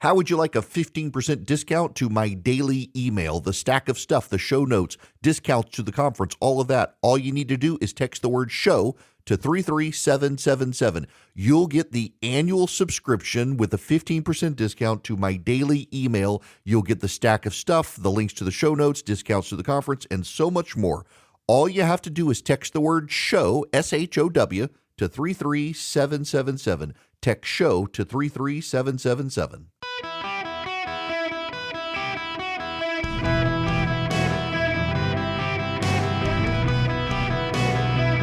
How would you like a 15% discount to my daily email, the stack of stuff, the show notes, discounts to the conference, all of that? All you need to do is text the word show to 33777. You'll get the annual subscription with a 15% discount to my daily email. You'll get the stack of stuff, the links to the show notes, discounts to the conference, and so much more. All you have to do is text the word show, SHOW, to 33777. Text show to 33777.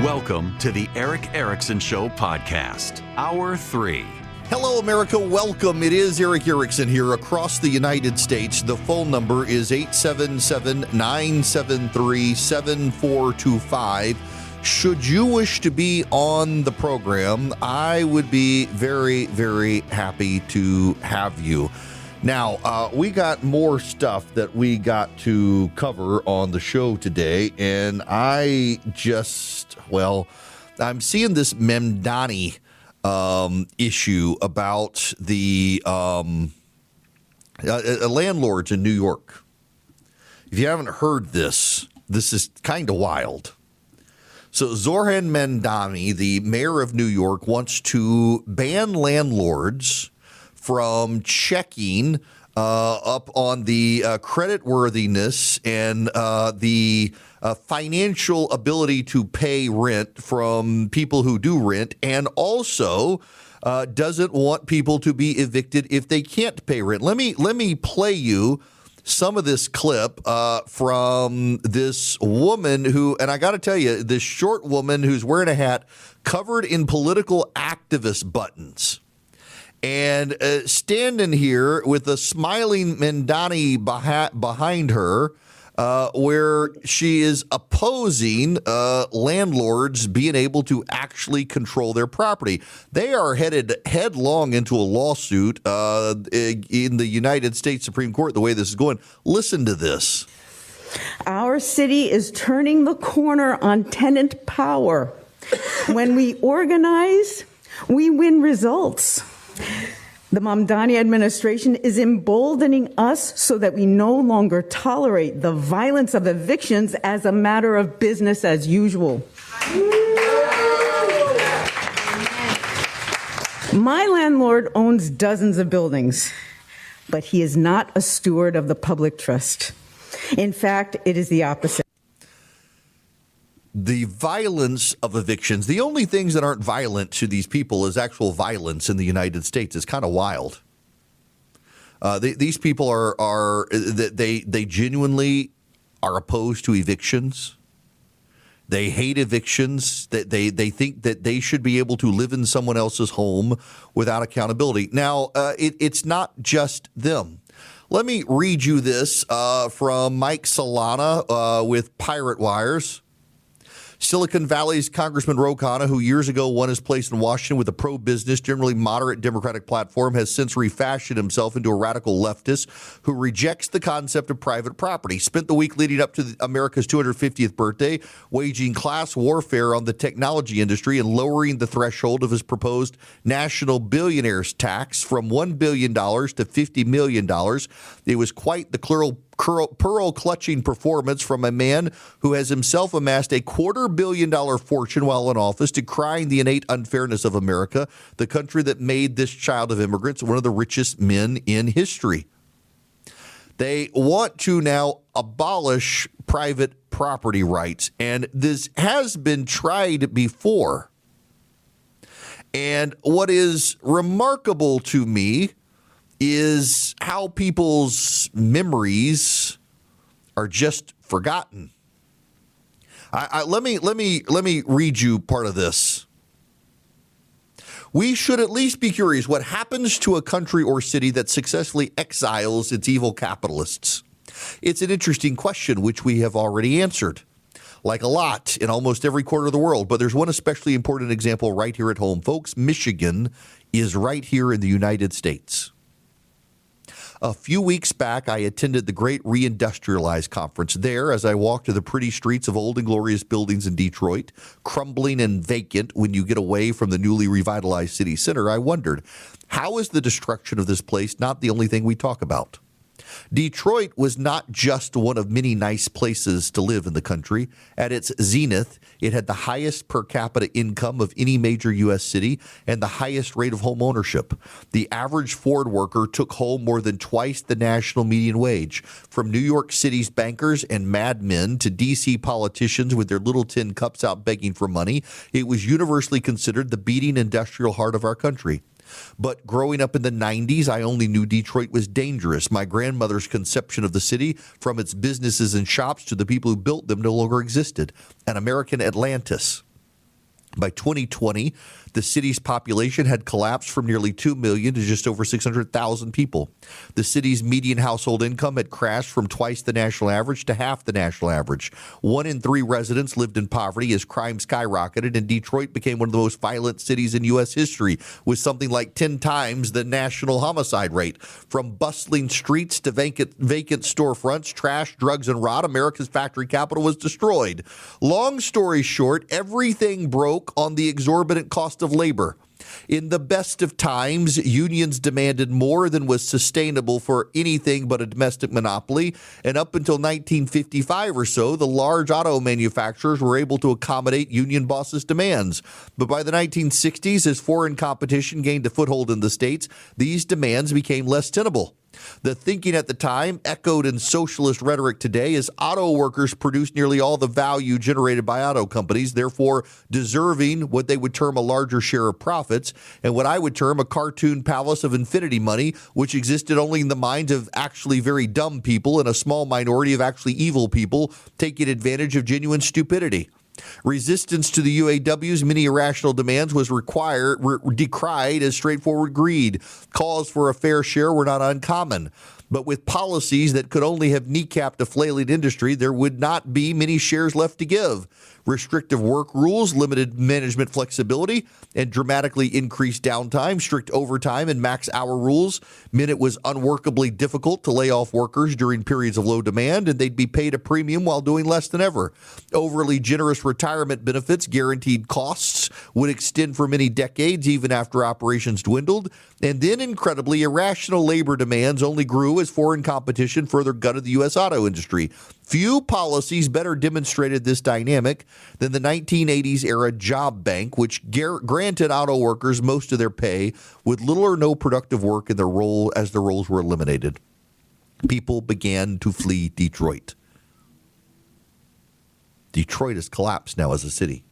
Welcome to the Erick Erickson Show podcast, Hour 3. Hello, America. Welcome. It is Erick Erickson here across the United States. The phone number is 877-973-7425. Should you wish to be on the program, I would be very, very happy to have you. Now, we got more stuff that we got to cover on the show today, and I'm seeing this Mamdani issue about the landlords in New York. If you haven't heard this is kind of wild. So Zohran Mamdani, the mayor of New York, wants to ban landlords from checking up on the creditworthiness and the financial ability to pay rent from people who do rent, and also doesn't want people to be evicted if they can't pay rent. Let me play you some of this clip from this woman who, and I got to tell you, this short woman who's wearing a hat covered in political activist buttons. And standing here with a smiling Mamdani behind her, where she is opposing landlords being able to actually control their property. They are headed headlong into a lawsuit in the United States Supreme Court, the way this is going. Listen to this. Our city is turning the corner on tenant power. When we organize, we win results. The Mamdani administration is emboldening us so that we no longer tolerate the violence of evictions as a matter of business as usual. My landlord owns dozens of buildings, but he is not a steward of the public trust. In fact, it is the opposite. The violence of evictions, the only things that aren't violent to these people is actual violence in the United States. It's kind of wild. These people they genuinely are opposed to evictions. They hate evictions. They think that they should be able to live in someone else's home without accountability. Now, it's not just them. Let me read you this from Mike Solana with Pirate Wires. Silicon Valley's Congressman Ro Khanna, who years ago won his place in Washington with a pro-business, generally moderate Democratic platform, has since refashioned himself into a radical leftist who rejects the concept of private property. Spent the week leading up to America's 250th birthday waging class warfare on the technology industry and lowering the threshold of his proposed national billionaires tax from $1 billion to $50 million. It was quite the pearl-clutching performance from a man who has himself amassed a $250 million fortune while in office, decrying the innate unfairness of America, the country that made this child of immigrants one of the richest men in history. They want to now abolish private property rights, and this has been tried before. And what is remarkable to me is how people's memories are just forgotten. Let me read you part of this. We should at least be curious what happens to a country or city that successfully exiles its evil capitalists. It's an interesting question, which we have already answered, like a lot in almost every corner of the world. But there's one especially important example right here at home, folks. Michigan is right here in the United States. A few weeks back, I attended the Great Reindustrialize Conference. There, as I walked to the pretty streets of old and glorious buildings in Detroit, crumbling and vacant when you get away from the newly revitalized city center, I wondered, how is the destruction of this place not the only thing we talk about? Detroit was not just one of many nice places to live in the country. At its zenith, it had the highest per capita income of any major U.S. city and the highest rate of home ownership. The average Ford worker took home more than twice the national median wage. From New York City's bankers and madmen to D.C. politicians with their little tin cups out begging for money, it was universally considered the beating industrial heart of our country. But growing up in the 90s, I only knew Detroit was dangerous. My grandmother's conception of the city, from its businesses and shops to the people who built them, no longer existed. An American Atlantis. By 2020, the city's population had collapsed from nearly 2 million to just over 600,000 people. The city's median household income had crashed from twice the national average to half the national average. 1 in 3 residents lived in poverty as crime skyrocketed, and Detroit became one of the most violent cities in U.S. history, with something like 10 times the national homicide rate. From bustling streets to vacant storefronts, trash, drugs, and rot, America's factory capital was destroyed. Long story short, everything broke on the exorbitant cost of labor. In the best of times, unions demanded more than was sustainable for anything but a domestic monopoly, and up until 1955 or so, the large auto manufacturers were able to accommodate union bosses' demands. But by the 1960s, as foreign competition gained a foothold in the states, these demands became less tenable. The thinking at the time, echoed in socialist rhetoric today, is auto workers produce nearly all the value generated by auto companies, therefore deserving what they would term a larger share of profits, and what I would term a cartoon palace of infinity money, which existed only in the minds of actually very dumb people and a small minority of actually evil people taking advantage of genuine stupidity. Resistance to the UAW's many irrational demands was decried as straightforward greed. Calls for a fair share were not uncommon. But with policies that could only have kneecapped a flailing industry, there would not be many shares left to give. Restrictive work rules, limited management flexibility, and dramatically increased downtime, strict overtime, and max hour rules meant it was unworkably difficult to lay off workers during periods of low demand, and they'd be paid a premium while doing less than ever. Overly generous retirement benefits, guaranteed costs, would extend for many decades even after operations dwindled, and then incredibly irrational labor demands only grew as foreign competition further gutted the U.S. auto industry. Few policies better demonstrated this dynamic than the 1980s era job bank, which granted auto workers most of their pay with little or no productive work in their role as the roles were eliminated. People began to flee Detroit. Detroit has collapsed now as a city.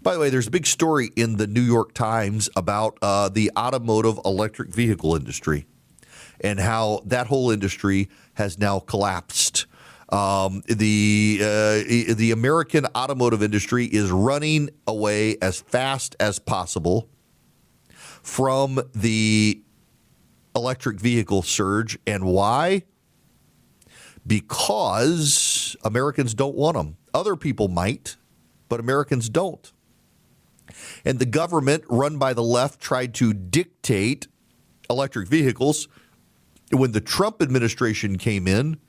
By the way, there's a big story in the New York Times about the automotive electric vehicle industry and how that whole industry has now collapsed. The American automotive industry is running away as fast as possible from the electric vehicle surge. And why? Because Americans don't want them. Other people might, but Americans don't. And the government, run by the left, tried to dictate electric vehicles. When the Trump administration came in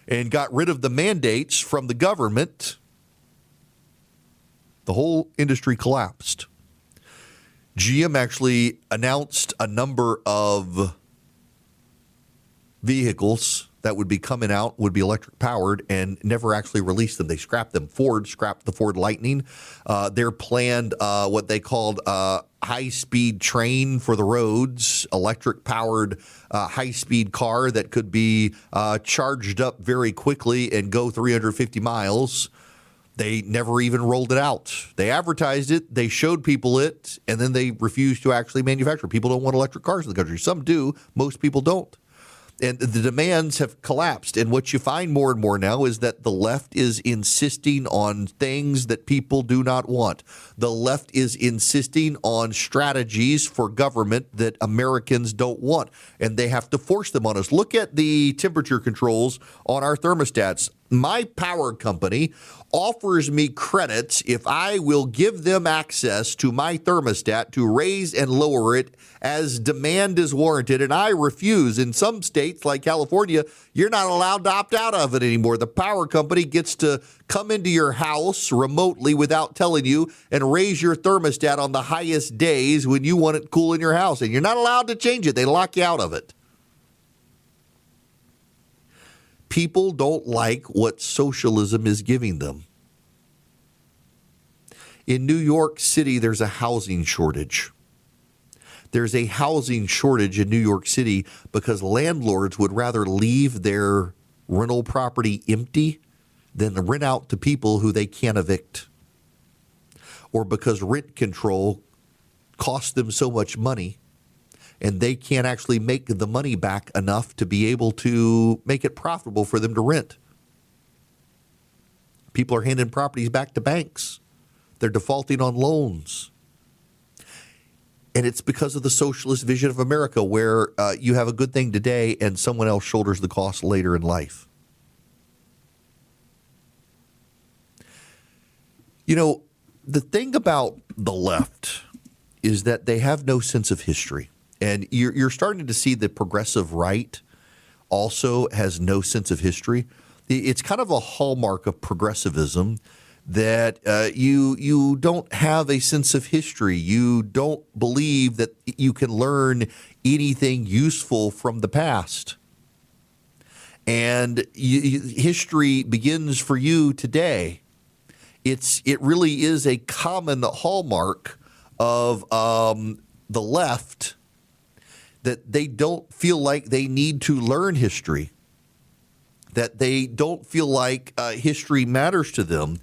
and got rid of the mandates from the government, the whole industry collapsed. GM actually announced a number of vehicles that would be coming out, would be electric powered, and never actually released them. They scrapped them. Ford scrapped the Ford Lightning. They're planned what they called high-speed train for the roads, electric-powered high-speed car that could be charged up very quickly and go 350 miles. They never even rolled it out. They advertised it, they showed people it, and then they refused to actually manufacture. People don't want electric cars in the country. Some do. Most people don't. And the demands have collapsed. And what you find more and more now is that the left is insisting on things that people do not want. The left is insisting on strategies for government that Americans don't want. And they have to force them on us. Look at the temperature controls on our thermostats. my power company offers me credits if I will give them access to my thermostat to raise and lower it as demand is warranted, and I refuse. In some states like California, you're not allowed to opt out of it anymore. The power company gets to come into your house remotely without telling you and raise your thermostat on the highest days when you want it cool in your house, and you're not allowed to change it. They lock you out of it. People don't like what socialism is giving them. In New York City, there's a housing shortage. There's a housing shortage in New York City because landlords would rather leave their rental property empty than rent out to people who they can't evict. Or because rent control costs them so much money and they can't actually make the money back enough to be able to make it profitable for them to rent. People are handing properties back to banks. They're defaulting on loans. And it's because of the socialist vision of America where you have a good thing today and someone else shoulders the cost later in life. You know, the thing about the left is that they have no sense of history. And you're starting to see the progressive right also has no sense of history. It's kind of a hallmark of progressivism that you don't have a sense of history. You don't believe that you can learn anything useful from the past. And history begins for you today. It really is a common hallmark of the left that they don't feel like they need to learn history, that they don't feel like history matters to them.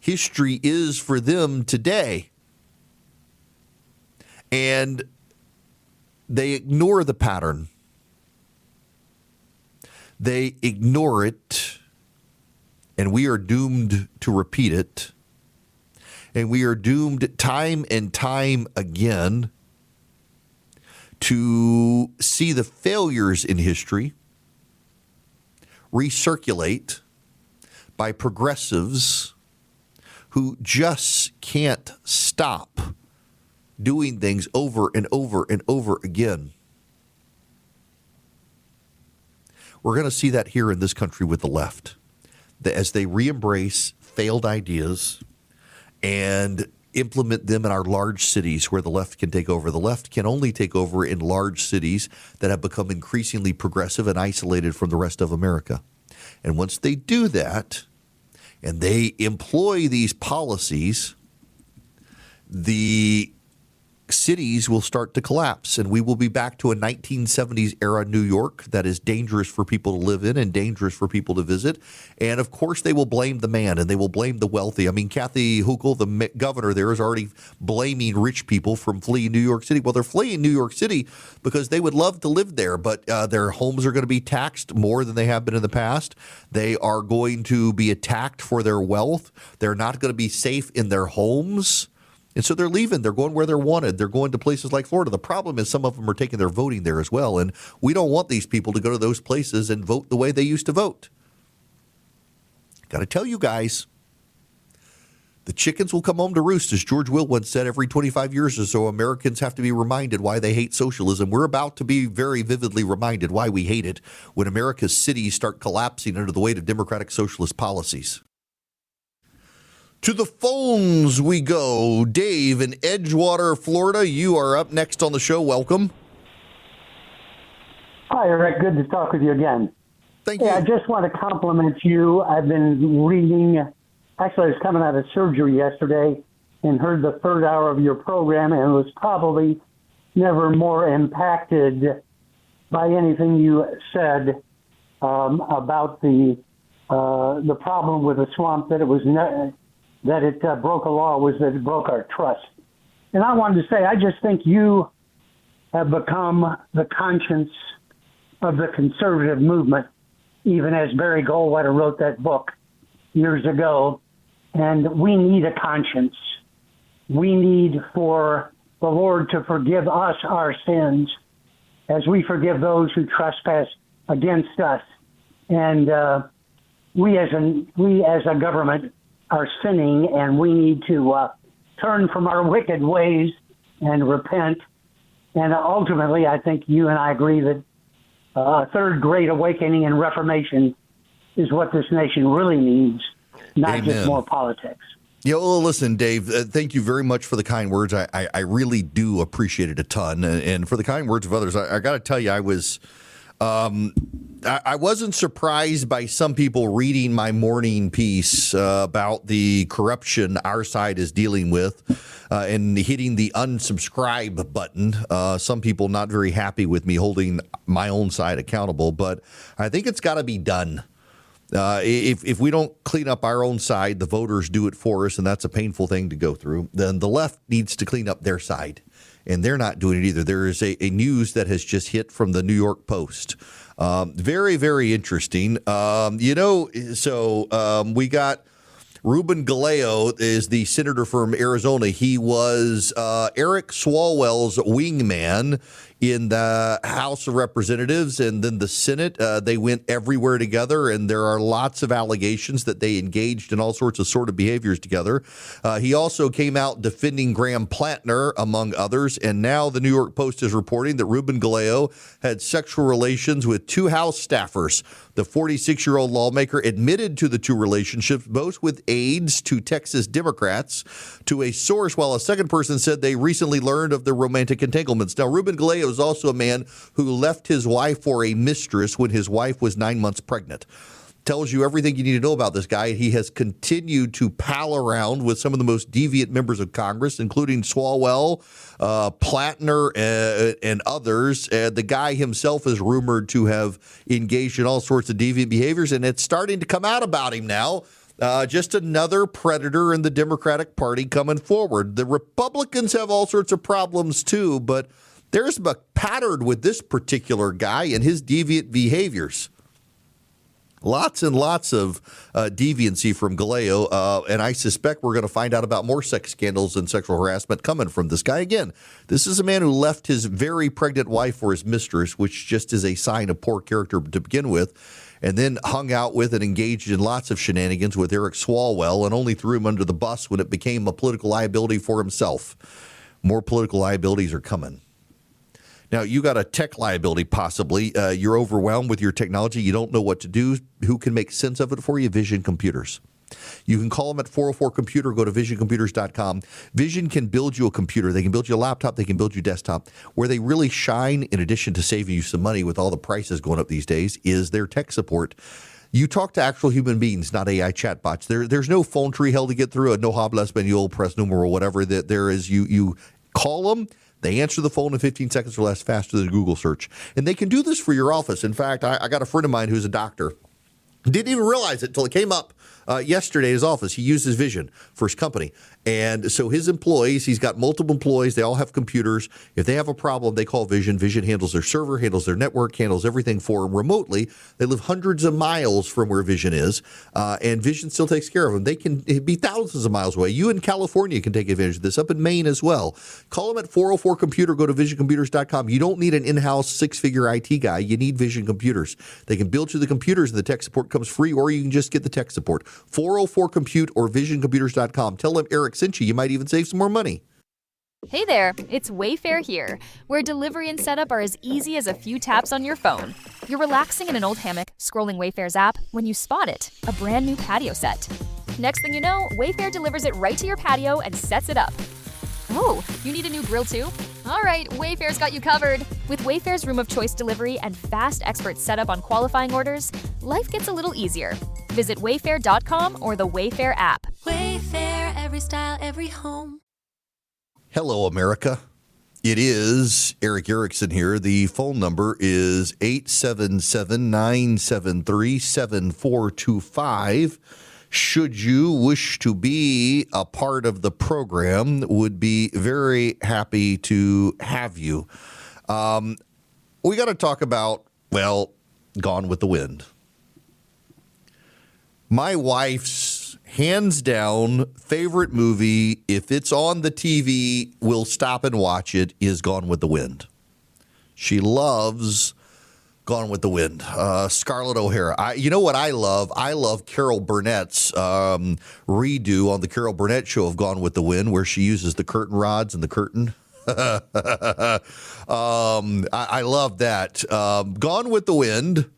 History is for them today. And they ignore the pattern. They ignore it, and we are doomed to repeat it. And we are doomed time and time again to see the failures in history recirculate by progressives who just can't stop doing things over and over and over again. We're going to see that here in this country with the left, as they re-embrace failed ideas and implement them in our large cities where the left can take over. The left can only take over in large cities that have become increasingly progressive and isolated from the rest of America. And once they do that, and they employ these policies, the cities will start to collapse, and we will be back to a 1970s era New York that is dangerous for people to live in and dangerous for people to visit. And of course, they will blame the man and they will blame the wealthy. I mean, Kathy Hochul, the governor there, is already blaming rich people from fleeing New York City. Well, they're fleeing New York City because they would love to live there, but their homes are going to be taxed more than they have been in the past. They are going to be attacked for their wealth. They're not going to be safe in their homes. And so they're leaving. They're going where they're wanted. They're going to places like Florida. The problem is some of them are taking their voting there as well. And we don't want these people to go to those places and vote the way they used to vote. Got to tell you guys, the chickens will come home to roost, as George Will once said. Every 25 years or so, Americans have to be reminded why they hate socialism. We're about to be very vividly reminded why we hate it when America's cities start collapsing under the weight of democratic socialist policies. To the phones we go. Dave in Edgewater, Florida, you are up next on the show. Welcome. Hi, Eric. Good to talk with you again. Thank you. I just want to compliment you. I've been reading, actually I was coming out of surgery yesterday and heard the third hour of your program and was probably never more impacted by anything you said about the problem with the swamp, that it was that it broke a law, was that it broke our trust. And I wanted to say, I just think you have become the conscience of the conservative movement, even as Barry Goldwater wrote that book years ago. And we need a conscience. We need for the Lord to forgive us our sins as we forgive those who trespass against us. And we as a government are sinning, and we need to turn from our wicked ways and repent. And ultimately, I think you and I agree that a third great awakening and reformation is what this nation really needs, not Amen. just more politics. Yeah, well, listen, Dave, thank you very much for the kind words. I really do appreciate it a ton. And for the kind words of others, I got to tell you, I wasn't surprised by some people reading my morning piece about the corruption our side is dealing with and hitting the unsubscribe button. Some people not very happy with me holding my own side accountable, but I think it's got to be done. If we don't clean up our own side, the voters do it for us, and that's a painful thing to go through. Then the left needs to clean up their side, and they're not doing it either. There is a news that has just hit from the New York Post. Very, very interesting. We got Ruben Gallego is the senator from Arizona. He was Erick Swalwell's wingman in the House of Representatives and then the Senate. They went everywhere together, and there are lots of allegations that they engaged in all sorts of sort of behaviors together. He also came out defending Graham Plantner, among others, and now the New York Post is reporting that Ruben Gallego had sexual relations with two House staffers. The 46-year-old lawmaker admitted to the two relationships, both with aides to Texas Democrats, to a source, while a second person said they recently learned of their romantic entanglements. Now, Ruben Gallego is also a man who left his wife for a mistress when his wife was 9 months pregnant. Tells you everything you need to know about this guy. He has continued to pal around with some of the most deviant members of Congress, including Swalwell, Plantner, and others. The guy himself is rumored to have engaged in all sorts of deviant behaviors, and it's starting to come out about him now. Just another predator in the Democratic Party coming forward. The Republicans have all sorts of problems too, but there's a pattern with this particular guy and his deviant behaviors. Lots and lots of deviancy from Gallego, and I suspect we're going to find out about more sex scandals and sexual harassment coming from this guy. Again, this is a man who left his very pregnant wife for his mistress, which just is a sign of poor character to begin with, and then hung out with and engaged in lots of shenanigans with Erick Swalwell and only threw him under the bus when it became a political liability for himself. More political liabilities are coming. Now, you got a tech liability, possibly. You're overwhelmed with your technology. You don't know what to do. Who can make sense of it for you? Vision Computers. You can call them at 404-COMPUTER. Go to visioncomputers.com. Vision can build you a computer. They can build you a laptop. They can build you a desktop. Where they really shine, in addition to saving you some money with all the prices going up these days, is their tech support. You talk to actual human beings, not AI chatbots. There's no phone tree hell to get through, a no hables manual, press numero, whatever that there is. You call them. They answer the phone in 15 seconds or less, faster than Google search. And they can do this for your office. In fact, I got a friend of mine who's a doctor. Didn't even realize it until it came up yesterday in his office. He uses Vision for his company. And so his employees, he's got multiple employees. They all have computers. If they have a problem, they call Vision. Vision handles their server, handles their network, handles everything for them remotely. They live hundreds of miles from where Vision is, and Vision still takes care of them. They can be thousands of miles away. You in California can take advantage of this, up in Maine as well. Call them at 404-COMPUTER. Go to visioncomputers.com. You don't need an in-house six-figure IT guy. You need Vision Computers. They can build you the computers, and the tech support comes free, or you can just get the tech support. 404-COMPUTE or visioncomputers.com. Tell them Erick sent you. You might even save some more money. Hey there, it's Wayfair here, where delivery and setup are as easy as a few taps on your phone. You're relaxing in an old hammock, scrolling Wayfair's app, when you spot it, a brand new patio set. Next thing you know, Wayfair delivers it right to your patio and sets it up. Oh, you need a new grill too? All right, Wayfair's got you covered. With Wayfair's Room of Choice delivery and fast expert setup on qualifying orders, life gets a little easier. Visit wayfair.com or the Wayfair app. Wayfair, every style, every home. Hello, America. It is Erick Erickson here. The phone number is 877-973-7425. Should you wish to be a part of the program, would be very happy to have you. We got to talk about, Gone with the Wind. My wife's hands down favorite movie, if it's on the TV, we'll stop and watch it, is Gone with the Wind. She loves Gone with the Wind. Scarlett O'Hara. You know what I love? I love Carol Burnett's redo on the Carol Burnett show of Gone with the Wind, where she uses the curtain rods and the curtain. I love that. Gone with the Wind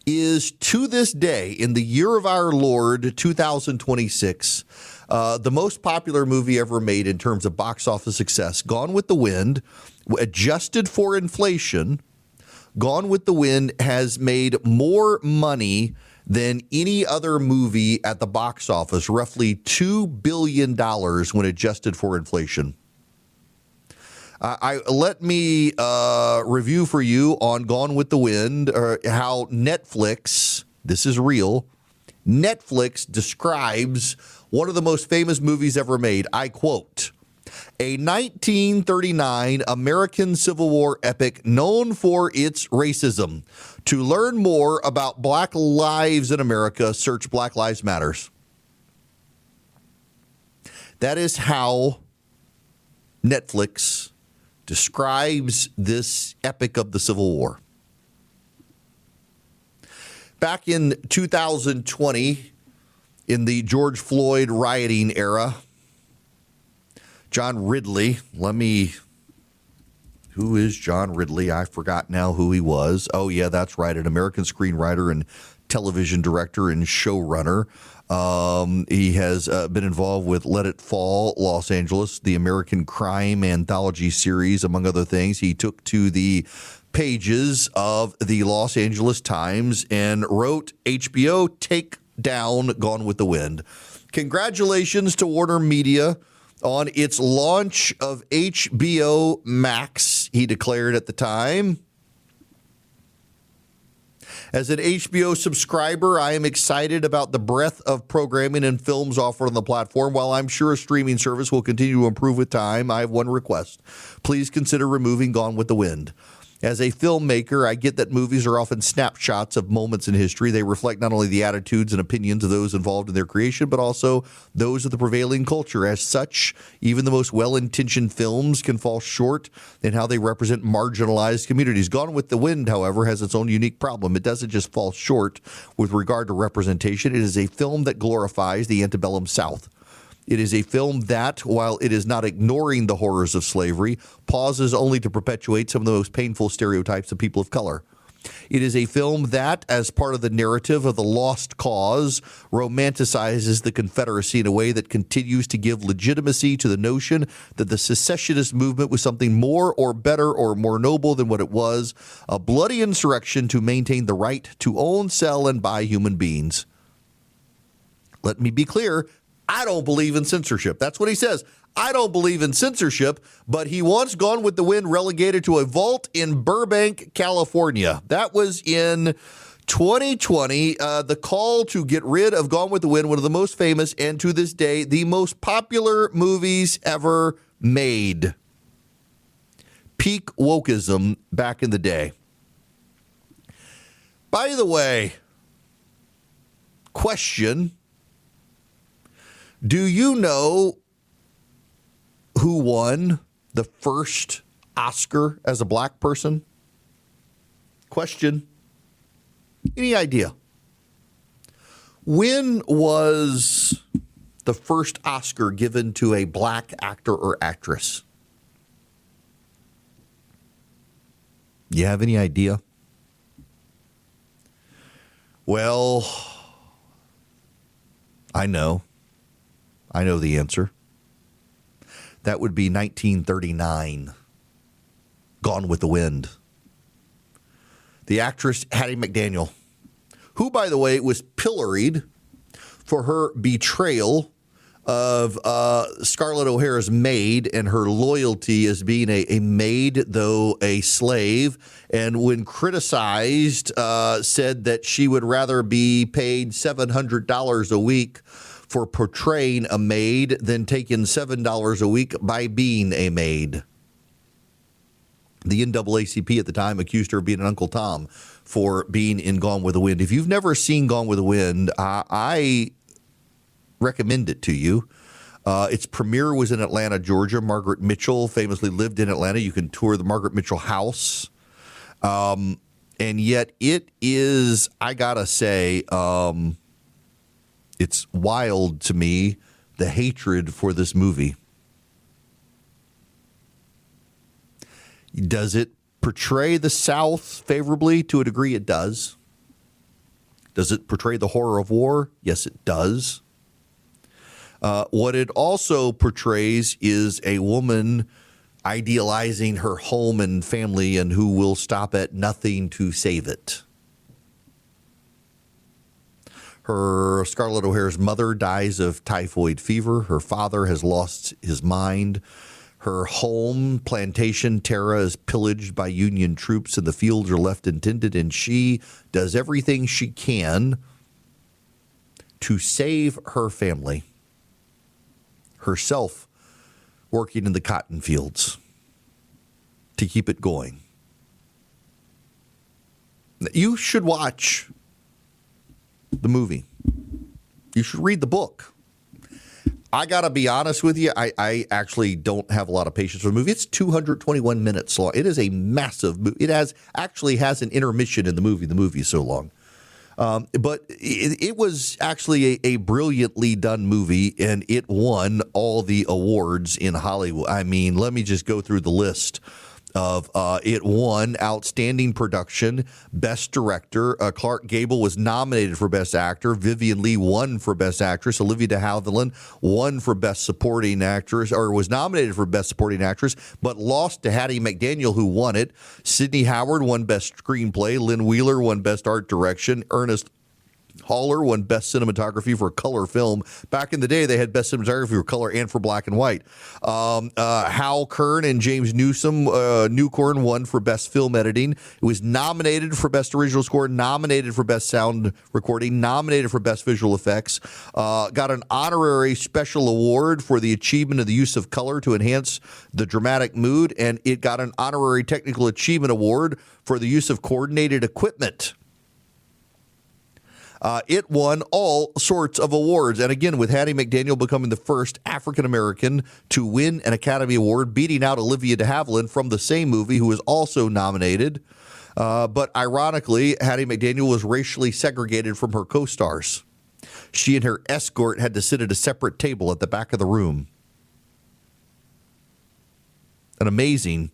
is, to this day, in the year of our Lord, 2026, the most popular movie ever made in terms of box office success. Gone with the Wind, adjusted for inflation, Gone with the Wind has made more money than any other movie at the box office, roughly $2 billion when adjusted for inflation. Let me review for you on Gone with the Wind how Netflix, this is real, Netflix describes one of the most famous movies ever made. I quote, "A 1939 American Civil War epic known for its racism. To learn more about Black lives in America, search Black Lives Matters." That is how Netflix describes this epic of the Civil War. Back in 2020, in the George Floyd rioting era, John Ridley, who is John Ridley? I forgot now who he was. Oh, yeah, that's right, an American screenwriter and television director and showrunner. He has been involved with Let It Fall, Los Angeles, the American crime anthology series, among other things. He took to the pages of the Los Angeles Times and wrote HBO Take Down Gone with the Wind. Congratulations to Warner Media on its launch of HBO Max, he declared at the time. As an HBO subscriber, I am excited about the breadth of programming and films offered on the platform. While I'm sure a streaming service will continue to improve with time, I have one request. Please consider removing Gone with the Wind. As a filmmaker, I get that movies are often snapshots of moments in history. They reflect not only the attitudes and opinions of those involved in their creation, but also those of the prevailing culture. As such, even the most well-intentioned films can fall short in how they represent marginalized communities. Gone with the Wind, however, has its own unique problem. It doesn't just fall short with regard to representation. It is a film that glorifies the antebellum South. It is a film that, while it is not ignoring the horrors of slavery, pauses only to perpetuate some of the most painful stereotypes of people of color. It is a film that, as part of the narrative of the lost cause, romanticizes the Confederacy in a way that continues to give legitimacy to the notion that the secessionist movement was something more or better or more noble than what it was, a bloody insurrection to maintain the right to own, sell, and buy human beings. Let me be clear. I don't believe in censorship. That's what he says. I don't believe in censorship, but he wants Gone with the Wind relegated to a vault in Burbank, California. That was in 2020. The call to get rid of Gone with the Wind, one of the most famous and to this day, the most popular movies ever made. Peak wokeism back in the day. By the way, question. Do you know who won the first Oscar as a black person? Question. Any idea? When was the first Oscar given to a black actor or actress? You have any idea? Well, I know the answer. That would be 1939. Gone with the Wind. The actress Hattie McDaniel, who, by the way, was pilloried for her betrayal of Scarlett O'Hara's maid and her loyalty as being a maid, though a slave, and when criticized, said that she would rather be paid $700 a week for portraying a maid than taking $7 a week by being a maid. The NAACP at the time accused her of being an Uncle Tom for being in Gone with the Wind. If you've never seen Gone with the Wind, I recommend it to you. Its premiere was in Atlanta, Georgia. Margaret Mitchell famously lived in Atlanta. You can tour the Margaret Mitchell house. And yet it is, I gotta say, it's wild to me, the hatred for this movie. Does it portray the South favorably? To a degree, it does. Does it portray the horror of war? Yes, it does. What it also portrays is a woman idealizing her home and family and who will stop at nothing to save it. Her Scarlett O'Hara's mother dies of typhoid fever. Her father has lost his mind. Her home, Plantation Terra, is pillaged by Union troops and the fields are left untended, and she does everything she can to save her family, herself working in the cotton fields to keep it going. You should watch the movie. You should read the book. I got to be honest with you. I actually don't have a lot of patience for the movie. It's 221 minutes long. It is a massive movie. It actually has an intermission in the movie. The movie is so long. But it was actually a brilliantly done movie, and it won all the awards in Hollywood. I mean, let me just go through the list of it won Outstanding Production, Best Director. Clark Gable was nominated for Best Actor. Vivian Leigh won for Best Actress. Olivia de Havilland won for Best Supporting Actress, or was nominated for Best Supporting Actress, but lost to Hattie McDaniel, who won it. Sidney Howard won Best Screenplay. Lynn Wheeler won Best Art Direction. Ernest Haller won Best Cinematography for a color film. Back in the day, they had Best Cinematography for color and for black and white. Hal Kern and James Newcorn won for Best Film Editing. It was nominated for Best Original Score, nominated for Best Sound Recording, nominated for Best Visual Effects. Got an honorary special award for the achievement of the use of color to enhance the dramatic mood, and it got an honorary technical achievement award for the use of coordinated equipment. It won all sorts of awards. And again, with Hattie McDaniel becoming the first African-American to win an Academy Award, beating out Olivia de Havilland from the same movie, who was also nominated. But ironically, Hattie McDaniel was racially segregated from her co-stars. She and her escort had to sit at a separate table at the back of the room. An amazing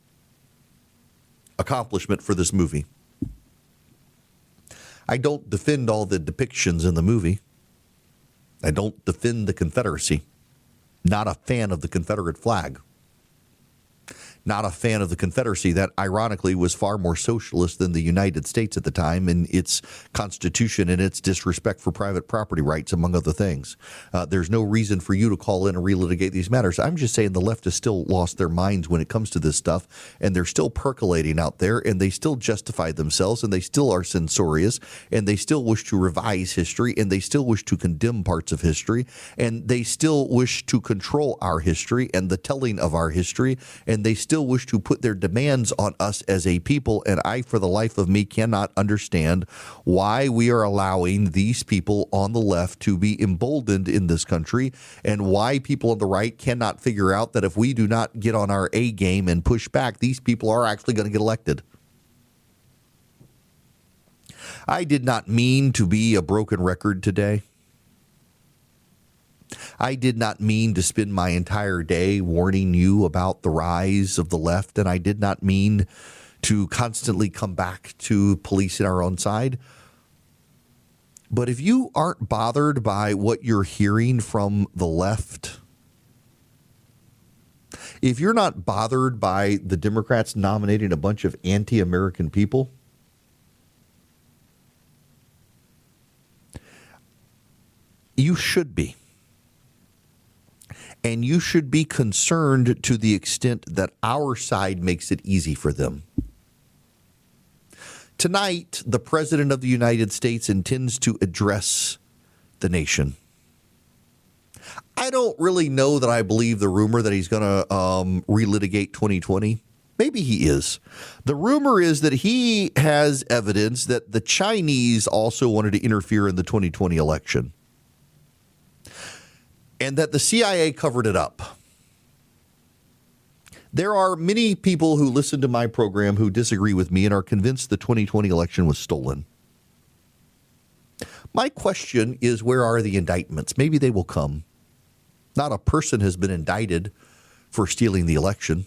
accomplishment for this movie. I don't defend all the depictions in the movie. I don't defend the Confederacy. Not a fan of the Confederate flag. Not a fan of the Confederacy that, ironically, was far more socialist than the United States at the time in its constitution and its disrespect for private property rights, among other things. There's no reason for you to call in and relitigate these matters. I'm just saying the left has still lost their minds when it comes to this stuff, and they're still percolating out there, and they still justify themselves, and they still are censorious, and they still wish to revise history, and they still wish to condemn parts of history, and they still wish to control our history and the telling of our history, and they still wish to put their demands on us as a people. And I, for the life of me, cannot understand why we are allowing these people on the left to be emboldened in this country, and why people on the right cannot figure out that if we do not get on our A game and push back, these people are actually going to get elected. I did not mean to be a broken record today. I did not mean to spend my entire day warning you about the rise of the left, and I did not mean to constantly come back to policing our own side. But if you aren't bothered by what you're hearing from the left, if you're not bothered by the Democrats nominating a bunch of anti-American people, you should be. And you should be concerned to the extent that our side makes it easy for them. Tonight, the President of the United States intends to address the nation. I don't really know that I believe the rumor that he's going to relitigate 2020. Maybe he is. The rumor is that he has evidence that the Chinese also wanted to interfere in the 2020 election, and that the CIA covered it up. There are many people who listen to my program who disagree with me and are convinced the 2020 election was stolen. My question is, where are the indictments? Maybe they will come. Not a person has been indicted for stealing the election.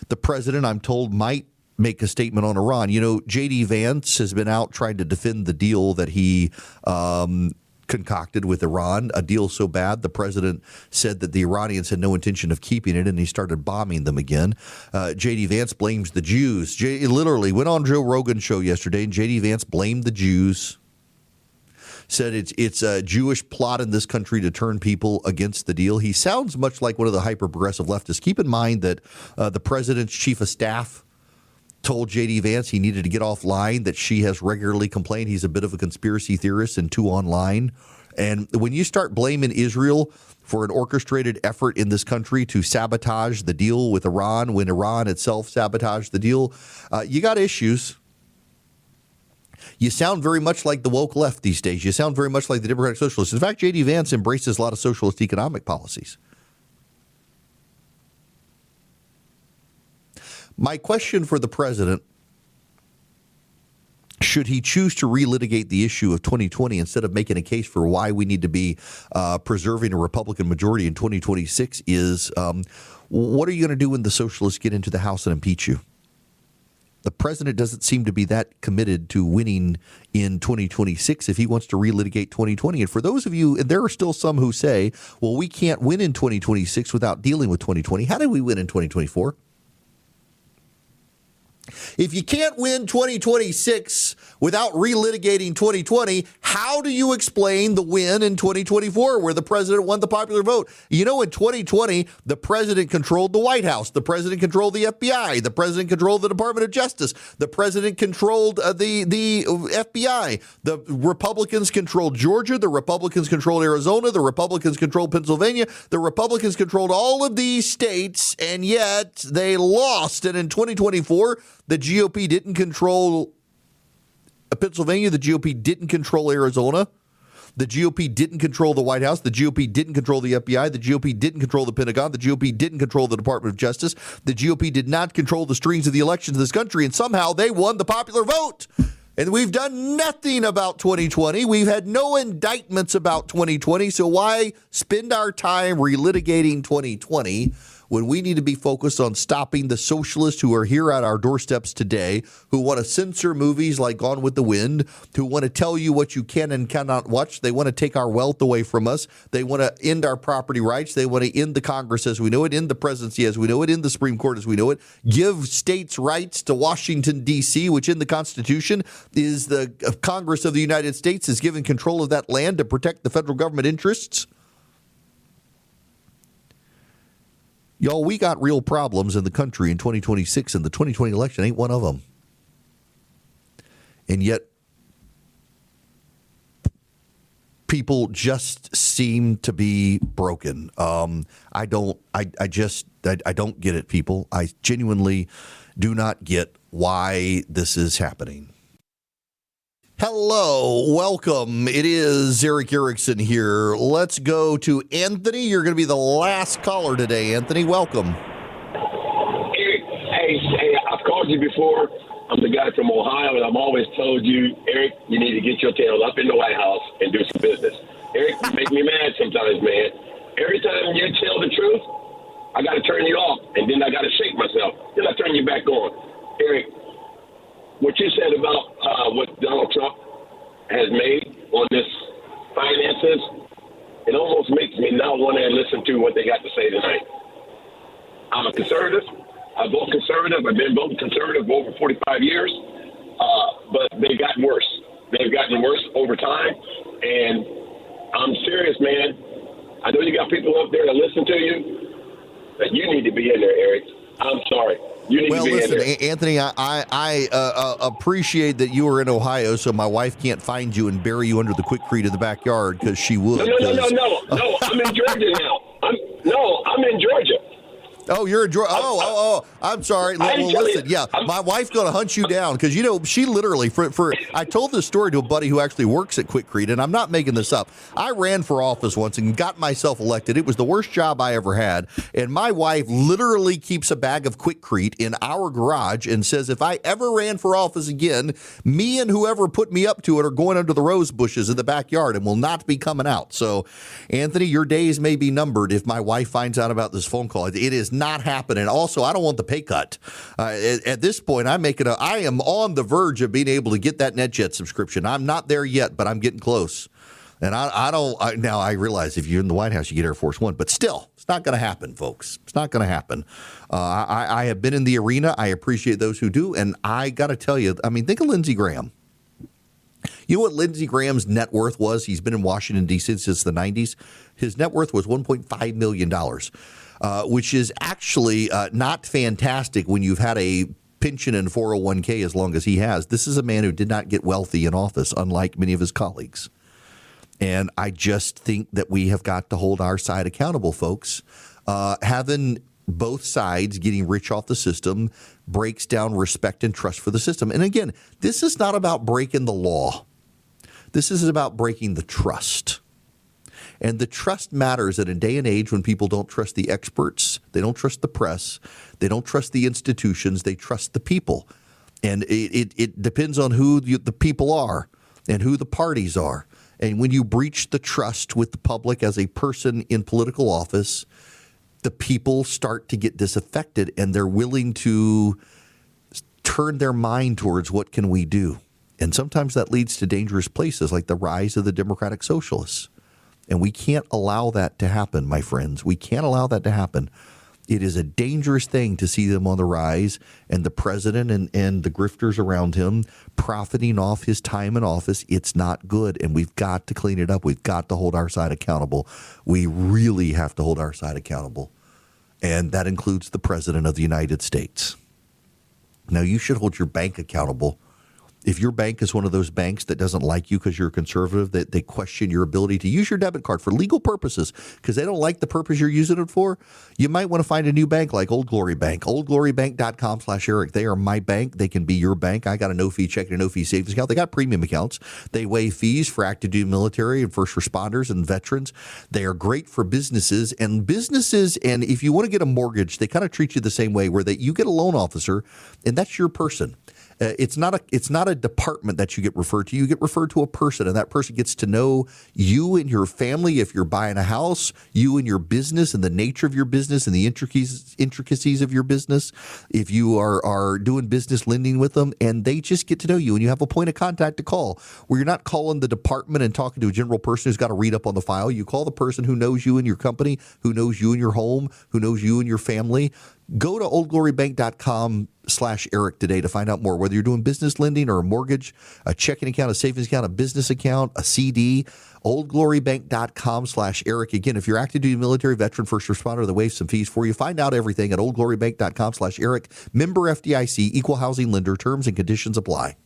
The president, I'm told, might make a statement on Iran. You know, J.D. Vance has been out trying to defend the deal that he concocted with Iran, a deal so bad the president said that the Iranians had no intention of keeping it, and he started bombing them again. J.D. Vance blames the Jews. Literally went on Joe Rogan's show yesterday, and J.D. Vance blamed the Jews, said it's a Jewish plot in this country to turn people against the deal. He sounds much like one of the hyper-progressive leftists. Keep in mind that the president's chief of staff told J.D. Vance he needed to get offline, that she has regularly complained he's a bit of a conspiracy theorist and too online. And when you start blaming Israel for an orchestrated effort in this country to sabotage the deal with Iran when Iran itself sabotaged the deal, you got issues. You sound very much like the woke left these days. You sound very much like the Democratic Socialists. In fact, J.D. Vance embraces a lot of socialist economic policies. My question for the president, should he choose to relitigate the issue of 2020 instead of making a case for why we need to be preserving a Republican majority in 2026, is what are you going to do when the socialists get into the House and impeach you? The president doesn't seem to be that committed to winning in 2026 if he wants to relitigate 2020. And for those of you, and there are still some who say, well, we can't win in 2026 without dealing with 2020. How did we win in 2024? If you can't win 2026 without relitigating 2020, how do you explain the win in 2024 where the president won the popular vote? You know, in 2020, the president controlled the White House. The president controlled the FBI. The president controlled the Department of Justice. The president controlled the FBI. The Republicans controlled Georgia. The Republicans controlled Arizona. The Republicans controlled Pennsylvania. The Republicans controlled all of these states, and yet they lost. And in 2024, the GOP didn't control Pennsylvania. The GOP didn't control Arizona. The GOP didn't control the White House. The GOP didn't control the FBI. The GOP didn't control the Pentagon. The GOP didn't control the Department of Justice. The GOP did not control the strings of the elections in this country, and somehow they won the popular vote. And we've done nothing about 2020. We've had no indictments about 2020, so why spend our time relitigating 2020 when we need to be focused on stopping the socialists who are here at our doorsteps today, who want to censor movies like Gone with the Wind, who want to tell you what you can and cannot watch. They want to take our wealth away from us. They want to end our property rights. They want to end the Congress as we know it, end the presidency as we know it, end the Supreme Court as we know it, give states' rights to Washington, D.C., which in the Constitution is the Congress of the United States is given control of that land to protect the federal government interests. Y'all, we got real problems in the country in 2026, and the 2020 election ain't one of them. And yet, people just seem to be broken. I don't get it, people. I genuinely do not get why this is happening. Hello, welcome. It is Erick Erickson here. Let's go to Anthony. You're going to be the last caller today, Anthony. Welcome. Hey, I've called you before. I'm the guy from Ohio, and I've always told you, Eric, you need to get your tail up in the White House and do some business. Eric, you make me mad sometimes, man. Every time you tell the truth, I got to turn you off, and then I got to shake myself. Then I turn you back on. Eric, what you said about what Donald Trump has made on this finances, it almost makes me not want to listen to what they got to say tonight. I'm a conservative. I vote conservative. I've been voting conservative for over 45 years, but they've gotten worse. They've gotten worse over time, and I'm serious, man. I know you got people up there that listen to you, but you need to be in there, Eric. I'm sorry. Well, listen, Anthony, I appreciate that you are in Ohio, so my wife can't find you and bury you under the Quikrete in the backyard, because she would. No. I'm in Georgia now. I'm in Georgia. Oh, you're a drug. I'm sorry. Well, listen, yeah, my wife's going to hunt you down because, she literally, I told this story to a buddy who actually works at Quikrete, and I'm not making this up. I ran for office once and got myself elected. It was the worst job I ever had. And my wife literally keeps a bag of Quikrete in our garage and says, if I ever ran for office again, me and whoever put me up to it are going under the rose bushes in the backyard and will not be coming out. So, Anthony, your days may be numbered if my wife finds out about this phone call. It is not happening. Also, I don't want the pay cut. At this point, I am on the verge of being able to get that NetJet subscription. I'm not there yet, but I'm getting close. And now I realize if you're in the White House, you get Air Force One, but still, it's not going to happen, folks. It's not going to happen. I have been in the arena. I appreciate those who do. And I got to tell you, think of Lindsey Graham. You know what Lindsey Graham's net worth was? He's been in Washington, D.C. since the 90s. His net worth was $1.5 million. Which is actually not fantastic when you've had a pension and 401k as long as he has. This is a man who did not get wealthy in office, unlike many of his colleagues. And I just think that we have got to hold our side accountable, folks. Having both sides getting rich off the system breaks down respect and trust for the system. And again, this is not about breaking the law. This is about breaking the trust. And the trust matters in a day and age when people don't trust the experts, they don't trust the press, they don't trust the institutions, they trust the people. And it depends on who the people are and who the parties are. And when you breach the trust with the public as a person in political office, the people start to get disaffected and they're willing to turn their mind towards what can we do. And sometimes that leads to dangerous places like the rise of the democratic socialists. And we can't allow that to happen, my friends. We can't allow that to happen. It is a dangerous thing to see them on the rise and the president and the grifters around him profiting off his time in office. It's not good, and we've got to clean it up. We've got to hold our side accountable. We really have to hold our side accountable, and that includes the president of the United States. Now, you should hold your bank accountable. If your bank is one of those banks that doesn't like you because you're a conservative, that they question your ability to use your debit card for legal purposes because they don't like the purpose you're using it for, you might want to find a new bank like Old Glory Bank. OldGloryBank.com/Erick. They are my bank. They can be your bank. I got a no-fee checking and no-fee savings account. They got premium accounts. They waive fees for active duty military and first responders and veterans. They are great for businesses. And if you want to get a mortgage, they kind of treat you the same way where you get a loan officer, and that's your person. It's not a department that you get referred to. You get referred to a person, and that person gets to know you and your family. If you're buying a house, you and your business and the nature of your business and the intricacies of your business. If you are doing business lending with them, and they just get to know you, and you have a point of contact to call where you're not calling the department and talking to a general person who's got to read up on the file. You call the person who knows you and your company, who knows you and your home, who knows you and your family. Go to oldglorybank.com/Erick today to find out more, whether you're doing business lending or a mortgage, a checking account, a savings account, a business account, a CD. oldglorybank.com/Erick. Again, if you're active duty military, veteran, first responder, they waive some fees for you. Find out everything at oldglorybank.com/Erick. Member FDIC, equal housing lender. Terms and conditions apply.